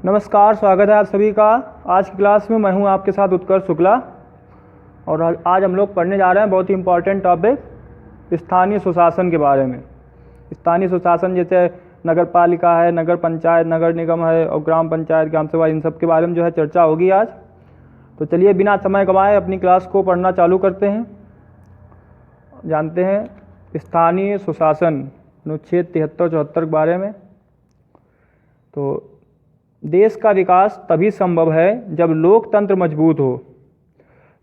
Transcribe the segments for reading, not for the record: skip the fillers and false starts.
नमस्कार, स्वागत है आप सभी का। आज की क्लास में मैं हूं आपके साथ उत्कर्ष शुक्ला और आज हम लोग पढ़ने जा रहे हैं बहुत ही इम्पोर्टेंट टॉपिक स्थानीय सुशासन के बारे में। स्थानीय सुशासन जैसे नगर पालिका है, नगर पंचायत, नगर निगम है और ग्राम पंचायत, ग्राम सभा, इन सब के बारे में जो है चर्चा होगी आज। तो चलिए बिना समय गंवाए अपनी क्लास को पढ़ना चालू करते हैं। जानते हैं स्थानीय सुशासन अनुच्छेद 73-74 के बारे में। तो देश का विकास तभी संभव है जब लोकतंत्र मजबूत हो।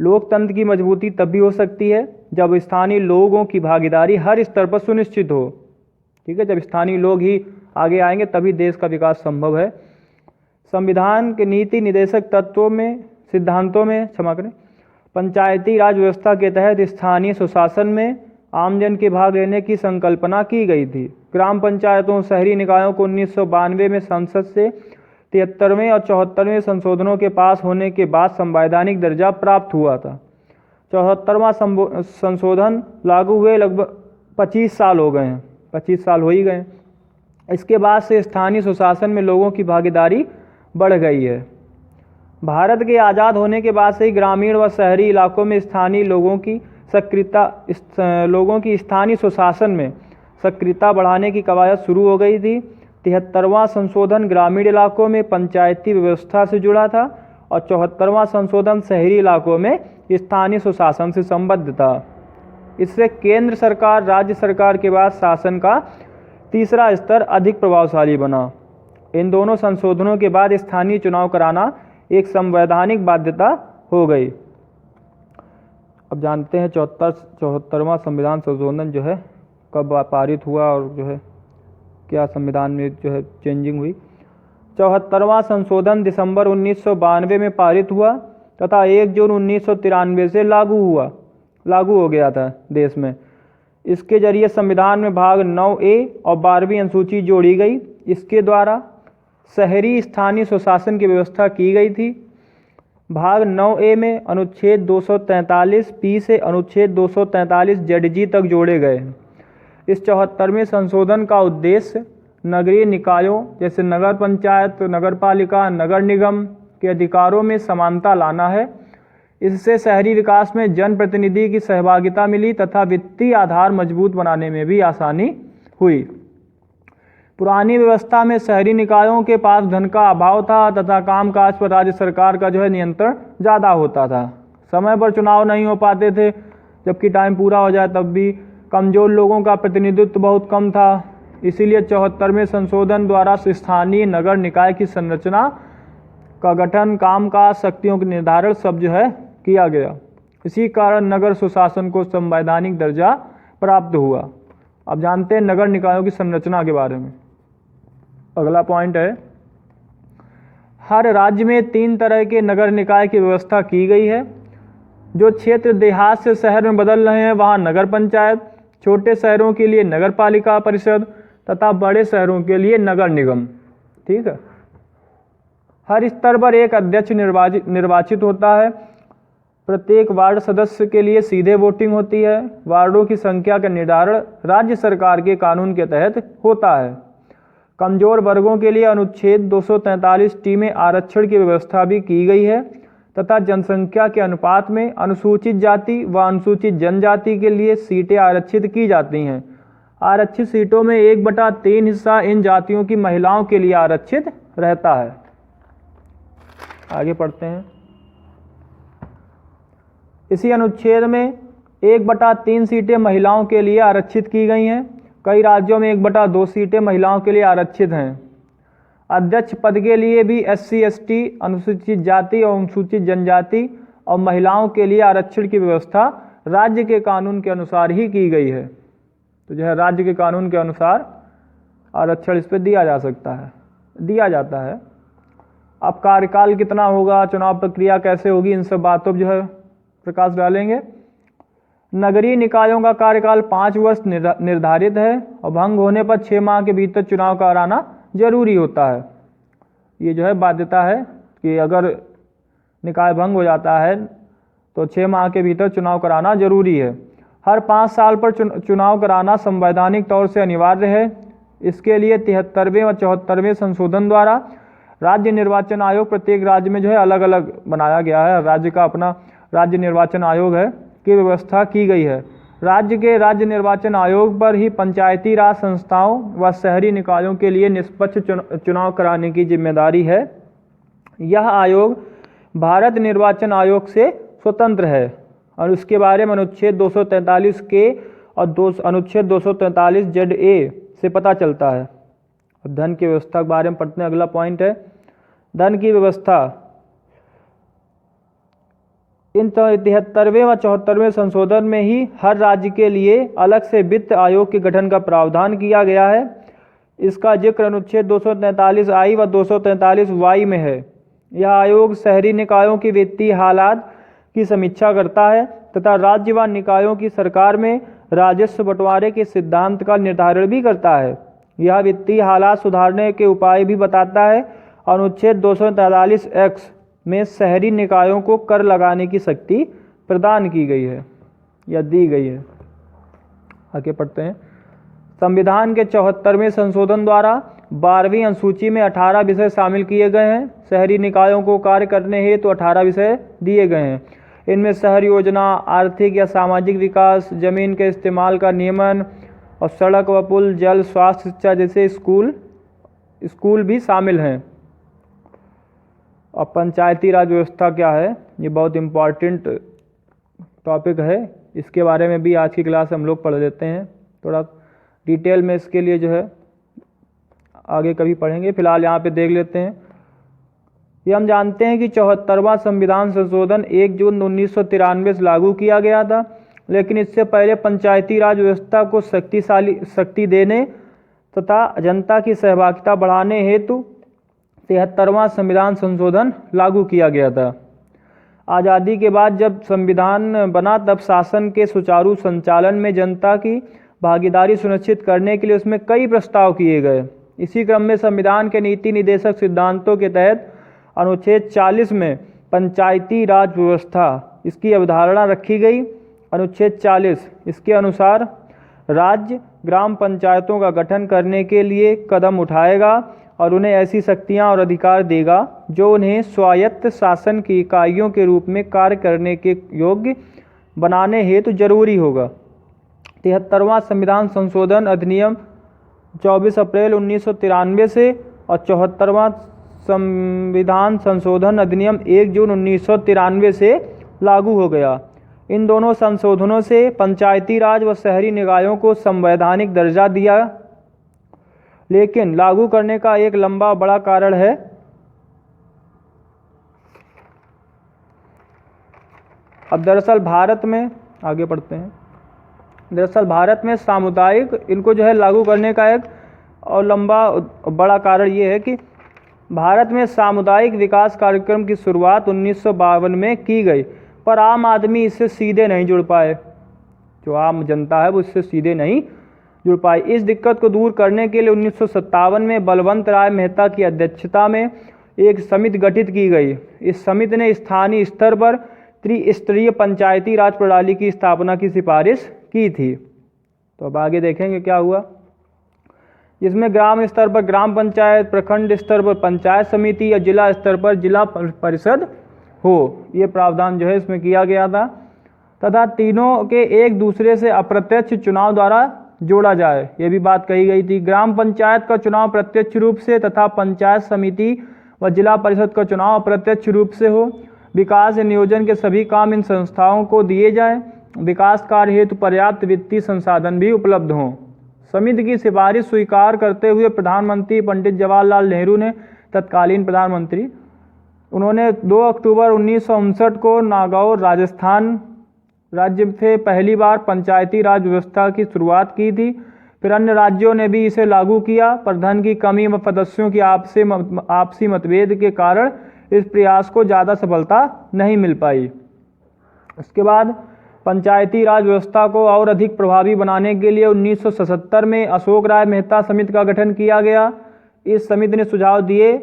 लोकतंत्र की मजबूती तब भी हो सकती है जब स्थानीय लोगों की भागीदारी हर स्तर पर सुनिश्चित हो। ठीक है, जब स्थानीय लोग ही आगे आएंगे तभी देश का विकास संभव है। संविधान के नीति निर्देशक तत्वों में सिद्धांतों में पंचायती राज व्यवस्था के तहत स्थानीय सुशासन में आमजन के भाग लेने की संकल्पना की गई थी। ग्राम पंचायतों शहरी निकायों को 1992 में संसद से 73वें और 74वें संशोधनों के पास होने के बाद संवैधानिक दर्जा प्राप्त हुआ था। 74वां संशोधन लागू हुए लगभग 25 साल हो गए हैं, 25 साल हो ही गए। इसके बाद से स्थानीय सुशासन में लोगों की भागीदारी बढ़ गई है। भारत के आज़ाद होने के बाद से ही ग्रामीण व शहरी इलाकों में स्थानीय लोगों की स्थानीय सुशासन में सक्रियता बढ़ाने की कवायद शुरू हो गई थी। 73वां संशोधन ग्रामीण इलाकों में पंचायती व्यवस्था से जुड़ा था और 74वां संशोधन शहरी इलाकों में स्थानीय सुशासन से संबद्ध था। इससे केंद्र सरकार राज्य सरकार के बाद शासन का तीसरा स्तर अधिक प्रभावशाली बना। इन दोनों संशोधनों के बाद स्थानीय चुनाव कराना एक संवैधानिक बाध्यता हो गई। अब जानते हैं 74वां संविधान संशोधन जो है कब पारित हुआ और जो है क्या संविधान में जो है चेंजिंग हुई। 74वां संशोधन दिसंबर 1992 में पारित हुआ तथा 1 जून 1993 से लागू हो गया था देश में। इसके जरिए संविधान में भाग 9A और 12वीं अनुसूची जोड़ी गई। इसके द्वारा शहरी स्थानीय सुशासन की व्यवस्था की गई थी। भाग 9A में अनुच्छेद 243P से अनुच्छेद 243ZG तक जोड़े गए हैं। इस 74वें संशोधन का उद्देश्य नगरीय निकायों जैसे नगर पंचायत, नगर पालिका, नगर निगम के अधिकारों में समानता लाना है। इससे शहरी विकास में जनप्रतिनिधि की सहभागिता मिली तथा वित्तीय आधार मजबूत बनाने में भी आसानी हुई। पुरानी व्यवस्था में शहरी निकायों के पास धन का अभाव था तथा कामकाज पर राज्य सरकार का जो है नियंत्रण ज़्यादा होता था। समय पर चुनाव नहीं हो पाते थे, जबकि टाइम पूरा हो जाए तब भी कमज़ोर लोगों का प्रतिनिधित्व बहुत कम था। इसीलिए 74वें संशोधन द्वारा स्थानीय नगर निकाय की संरचना का गठन, कामकाज, शक्तियों के निर्धारण सब जो है किया गया। इसी कारण नगर सुशासन को संवैधानिक दर्जा प्राप्त हुआ। अब जानते हैं नगर निकायों की संरचना के बारे में। अगला पॉइंट है, हर राज्य में 3 तरह के नगर निकाय की व्यवस्था की गई है। जो क्षेत्र देहात से शहर में बदल रहे हैं वहाँ नगर पंचायत, छोटे शहरों के लिए नगर पालिका परिषद तथा बड़े शहरों के लिए नगर निगम। ठीक है, हर स्तर पर एक अध्यक्ष निर्वाचित होता है। प्रत्येक वार्ड सदस्य के लिए सीधे वोटिंग होती है। वार्डों की संख्या का निर्धारण राज्य सरकार के कानून के तहत होता है। कमजोर वर्गों के लिए अनुच्छेद 243T में आरक्षण की व्यवस्था भी की गई है तथा जनसंख्या के अनुपात में अनुसूचित जाति व अनुसूचित जनजाति के लिए सीटें आरक्षित की जाती हैं। आरक्षित सीटों में 1/3 हिस्सा इन जातियों की महिलाओं के लिए आरक्षित रहता है। आगे पढ़ते हैं। इसी अनुच्छेद में 1/3 सीटें महिलाओं के लिए आरक्षित की गई हैं। कई राज्यों में 1/2 सीटें महिलाओं के लिए आरक्षित हैं। अध्यक्ष पद के लिए भी SC, ST, अनुसूचित जाति और अनुसूचित जनजाति और महिलाओं के लिए आरक्षण की व्यवस्था राज्य के कानून के अनुसार ही की गई है। तो जो है राज्य के कानून के अनुसार आरक्षण इस पर दिया जाता है। अब कार्यकाल कितना होगा, चुनाव प्रक्रिया कैसे होगी, इन सब बातों पर जो है प्रकाश डालेंगे। नगरीय निकायों का कार्यकाल 5 वर्ष निर्धारित है और भंग होने पर 6 माह के भीतर चुनाव कराना जरूरी होता है। ये जो है बाध्यता है कि अगर निकाय भंग हो जाता है तो 6 माह के भीतर चुनाव कराना जरूरी है। हर 5 साल पर चुनाव कराना संवैधानिक तौर से अनिवार्य है। इसके लिए 73वें और 74वें संशोधन द्वारा राज्य निर्वाचन आयोग प्रत्येक राज्य में जो है अलग अलग बनाया गया है, राज्य का अपना राज्य निर्वाचन आयोग है की व्यवस्था की गई है। राज्य के राज्य निर्वाचन आयोग पर ही पंचायती राज संस्थाओं व शहरी निकायों के लिए निष्पक्ष चुनाव कराने की जिम्मेदारी है। यह आयोग भारत निर्वाचन आयोग से स्वतंत्र है और उसके बारे में अनुच्छेद 243 के और अनुच्छेद 243 ZA से पता चलता है। धन की व्यवस्था के बारे में पढ़ते हैं। अगला पॉइंट है धन की व्यवस्था। इन 73वें व 74वें संशोधन में ही हर राज्य के लिए अलग से वित्त आयोग के गठन का प्रावधान किया गया है। इसका जिक्र अनुच्छेद 243I व 243Y में है। यह आयोग शहरी निकायों की वित्तीय हालात की समीक्षा करता है तथा राज्य व निकायों की सरकार में राजस्व बंटवारे के सिद्धांत का निर्धारण भी करता है। यह वित्तीय हालात सुधारने के उपाय भी बताता है। अनुच्छेद 243X में शहरी निकायों को कर लगाने की शक्ति प्रदान की गई है या दी गई है। आगे पढ़ते हैं। संविधान के 74वें संशोधन द्वारा 12वीं अनुसूची में 18 विषय शामिल किए गए हैं। शहरी निकायों को कार्य करने हेतु 18 विषय दिए गए हैं। इनमें शहर योजना, आर्थिक या सामाजिक विकास, जमीन के इस्तेमाल का नियमन और सड़क व पुल, जल, स्वास्थ्य, शिक्षा जैसे स्कूल भी शामिल हैं। और पंचायती राज व्यवस्था क्या है, ये बहुत इम्पॉर्टेंट टॉपिक है। इसके बारे में भी आज की क्लास हम लोग पढ़ लेते हैं, थोड़ा डिटेल में इसके लिए जो है आगे कभी पढ़ेंगे। फिलहाल यहाँ पे देख लेते हैं। ये हम जानते हैं कि 74वां संविधान संशोधन 1 जून 1993 से लागू किया गया था, लेकिन इससे पहले पंचायती राज व्यवस्था को शक्ति देने तथा जनता की सहभागिता बढ़ाने हेतु 73वां संविधान संशोधन लागू किया गया था। आज़ादी के बाद जब संविधान बना तब शासन के सुचारू संचालन में जनता की भागीदारी सुनिश्चित करने के लिए उसमें कई प्रस्ताव किए गए। इसी क्रम में संविधान के नीति निदेशक सिद्धांतों के तहत अनुच्छेद 40 में पंचायती राज व्यवस्था इसकी अवधारणा रखी गई। अनुच्छेद 40 इसके अनुसार राज्य ग्राम पंचायतों का गठन करने के लिए कदम उठाएगा और उन्हें ऐसी शक्तियां और अधिकार देगा जो उन्हें स्वायत्त शासन की इकाइयों के रूप में कार्य करने के योग्य बनाने हेतु जरूरी होगा। 73वां संविधान संशोधन अधिनियम 24 अप्रैल 1993 से और 74वां संविधान संशोधन अधिनियम 1 जून 1993 से लागू हो गया। इन दोनों संशोधनों से पंचायती राज व शहरी निकायों को संवैधानिक दर्जा दिया, लेकिन लागू करने का एक लंबा बड़ा कारण है। अब दरअसल भारत में आगे बढ़ते हैं। दरअसल भारत में सामुदायिक इनको जो है लागू करने का एक और लंबा बड़ा कारण ये है कि भारत में सामुदायिक विकास कार्यक्रम की शुरुआत 1952 में की गई, पर आम आदमी इससे सीधे नहीं जुड़ पाए। जो आम जनता है वो इससे सीधे नहीं जुड़ पाई। इस दिक्कत को दूर करने के लिए 1957 में बलवंत राय मेहता की अध्यक्षता में एक समिति गठित की गई। इस समिति ने स्थानीय स्तर पर त्रिस्तरीय पंचायती राज प्रणाली की स्थापना की सिफारिश की थी। तो अब आगे देखेंगे क्या हुआ। जिसमें ग्राम स्तर पर ग्राम पंचायत, प्रखंड स्तर पर पंचायत समिति या जिला स्तर पर जिला परिषद हो, ये प्रावधान जो है इसमें किया गया था, तथा तीनों के एक दूसरे से अप्रत्यक्ष चुनाव द्वारा जोड़ा जाए, ये भी बात कही गई थी। ग्राम पंचायत का चुनाव प्रत्यक्ष रूप से तथा पंचायत समिति व जिला परिषद का चुनाव अप्रत्यक्ष रूप से हो। विकास नियोजन के सभी काम इन संस्थाओं को दिए जाएं। विकास कार्य हेतु पर्याप्त वित्तीय संसाधन भी उपलब्ध हों। समिति की सिफारिश स्वीकार करते हुए प्रधानमंत्री पंडित जवाहरलाल नेहरू ने तत्कालीन प्रधानमंत्री उन्होंने 2 अक्टूबर 1959 को नागौर राजस्थान राज्य से पहली बार पंचायती राज व्यवस्था की शुरुआत की थी। फिर अन्य राज्यों ने भी इसे लागू किया, पर धन की कमी व सदस्यों की आपसी मतभेद के कारण इस प्रयास को ज़्यादा सफलता नहीं मिल पाई। इसके बाद पंचायती राज व्यवस्था को और अधिक प्रभावी बनाने के लिए 1977 में अशोक राय मेहता समिति का गठन किया गया। इस समिति ने सुझाव दिए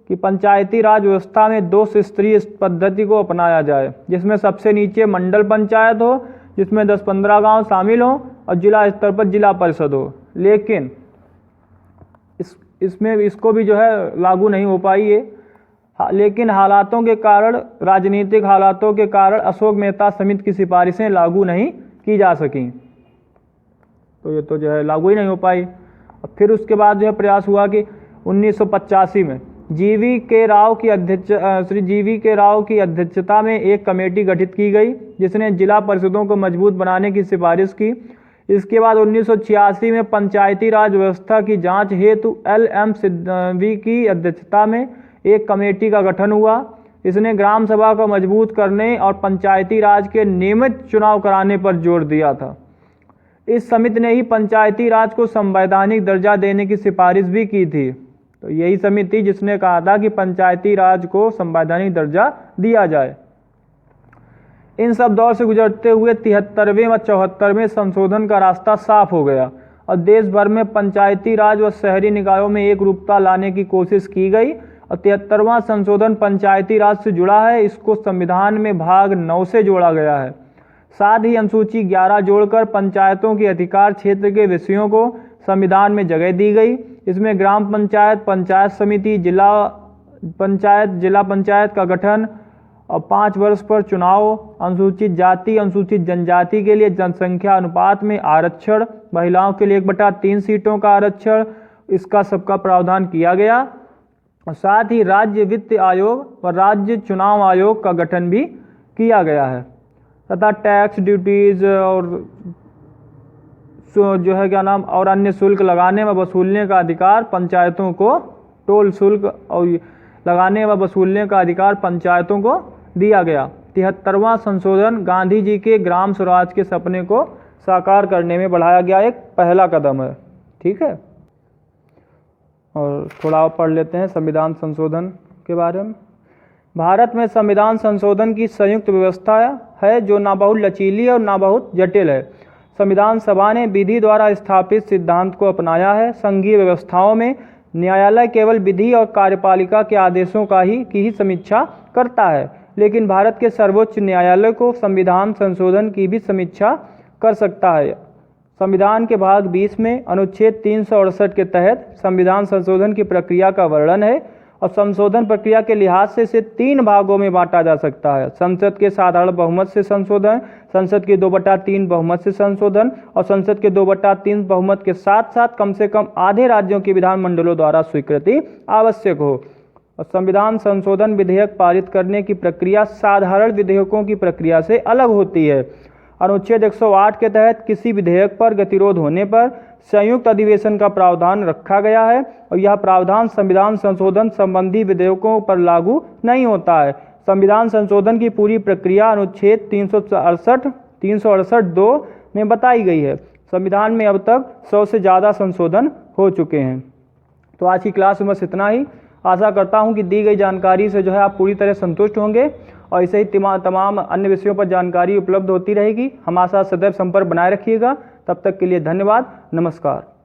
कि पंचायती राज व्यवस्था में 2 स्तरीय पद्धति को अपनाया जाए, जिसमें सबसे नीचे मंडल पंचायत हो, जिसमें 10-15 गांव शामिल हों, और जिला स्तर पर जिला परिषद हो। लेकिन इसमें इसको भी जो है लागू नहीं हो पाई है, लेकिन हालातों के कारण, राजनीतिक हालातों के कारण अशोक मेहता समिति की सिफारिशें लागू नहीं की जा सकीं, तो ये तो जो है लागू ही नहीं हो पाई। और फिर उसके बाद जो है प्रयास हुआ कि 1985 में श्री जीवी के राव की अध्यक्षता में एक कमेटी गठित की गई जिसने जिला परिषदों को मजबूत बनाने की सिफारिश की। इसके बाद 1986 में पंचायती राज व्यवस्था की जांच हेतु LM सिद्धवी की अध्यक्षता में एक कमेटी का गठन हुआ। इसने ग्राम सभा को मजबूत करने और पंचायती राज के नियमित चुनाव कराने पर जोर दिया था। इस समिति ने ही पंचायती राज को संवैधानिक दर्जा देने की सिफारिश भी की थी। तो यही समिति जिसने कहा था कि पंचायती राज को संवैधानिक दर्जा दिया जाए। इन सब दौर से गुजरते हुए 73वें व 74वें संशोधन का रास्ता साफ हो गया और देश भर में पंचायती राज व शहरी निकायों में एक रूपता लाने की कोशिश की गई। और 73वां संशोधन पंचायती राज से जुड़ा है, इसको संविधान में भाग 9 से जोड़ा गया है। साथ ही अनुसूची 11 जोड़कर पंचायतों के अधिकार क्षेत्र के विषयों को संविधान में जगह दी गई। इसमें ग्राम पंचायत, पंचायत समिति, जिला पंचायत का गठन और 5 वर्ष पर चुनाव, अनुसूचित जाति, अनुसूचित जनजाति के लिए जनसंख्या अनुपात में आरक्षण, महिलाओं के लिए 1/3 सीटों का आरक्षण, इसका सबका प्रावधान किया गया। और साथ ही राज्य वित्त आयोग व राज्य चुनाव आयोग का गठन भी किया गया है तथा टैक्स, ड्यूटीज और जो है क्या नाम और अन्य शुल्क लगाने व वसूलने का अधिकार पंचायतों को, टोल शुल्क और लगाने व वसूलने का अधिकार पंचायतों को दिया गया। 73वां संशोधन गांधी जी के ग्राम स्वराज के सपने को साकार करने में बढ़ाया गया एक पहला कदम है। ठीक है, और थोड़ा और पढ़ लेते हैं संविधान संशोधन के बारे में। भारत में संविधान संशोधन की संयुक्त व्यवस्था है जो ना बहुत लचीली और ना बहुत जटिल है। संविधान सभा ने विधि द्वारा स्थापित सिद्धांत को अपनाया है। संघीय व्यवस्थाओं में न्यायालय केवल विधि और कार्यपालिका के आदेशों की ही समीक्षा करता है, लेकिन भारत के सर्वोच्च न्यायालय को संविधान संशोधन की भी समीक्षा कर सकता है। संविधान के भाग 20 में अनुच्छेद 368 के तहत संविधान संशोधन की प्रक्रिया का वर्णन है और संशोधन प्रक्रिया के लिहाज से इसे 3 भागों में बांटा जा सकता है। संसद के साधारण बहुमत से संशोधन, संसद के 2/3 बहुमत से संशोधन और संसद के 2/3 बहुमत के साथ साथ कम से कम आधे राज्यों के विधानमंडलों द्वारा स्वीकृति आवश्यक हो। और संविधान संशोधन विधेयक पारित करने की प्रक्रिया साधारण विधेयकों की प्रक्रिया से अलग होती है। अनुच्छेद 108 के तहत किसी विधेयक पर गतिरोध होने पर संयुक्त अधिवेशन का प्रावधान रखा गया है और यह प्रावधान संविधान संशोधन संबंधी विधेयकों पर लागू नहीं होता है। संविधान संशोधन की पूरी प्रक्रिया अनुच्छेद 368(2) में बताई गई है। संविधान में अब तक 100 से ज़्यादा संशोधन हो चुके हैं। तो आज की क्लास में बस इतना ही। आशा करता हूं कि दी गई जानकारी से जो है आप पूरी तरह संतुष्ट होंगे और ऐसे ही तमाम अन्य विषयों पर जानकारी उपलब्ध होती रहेगी। हमारे साथ सदैव संपर्क बनाए रखिएगा। तब तक के लिए धन्यवाद, नमस्कार।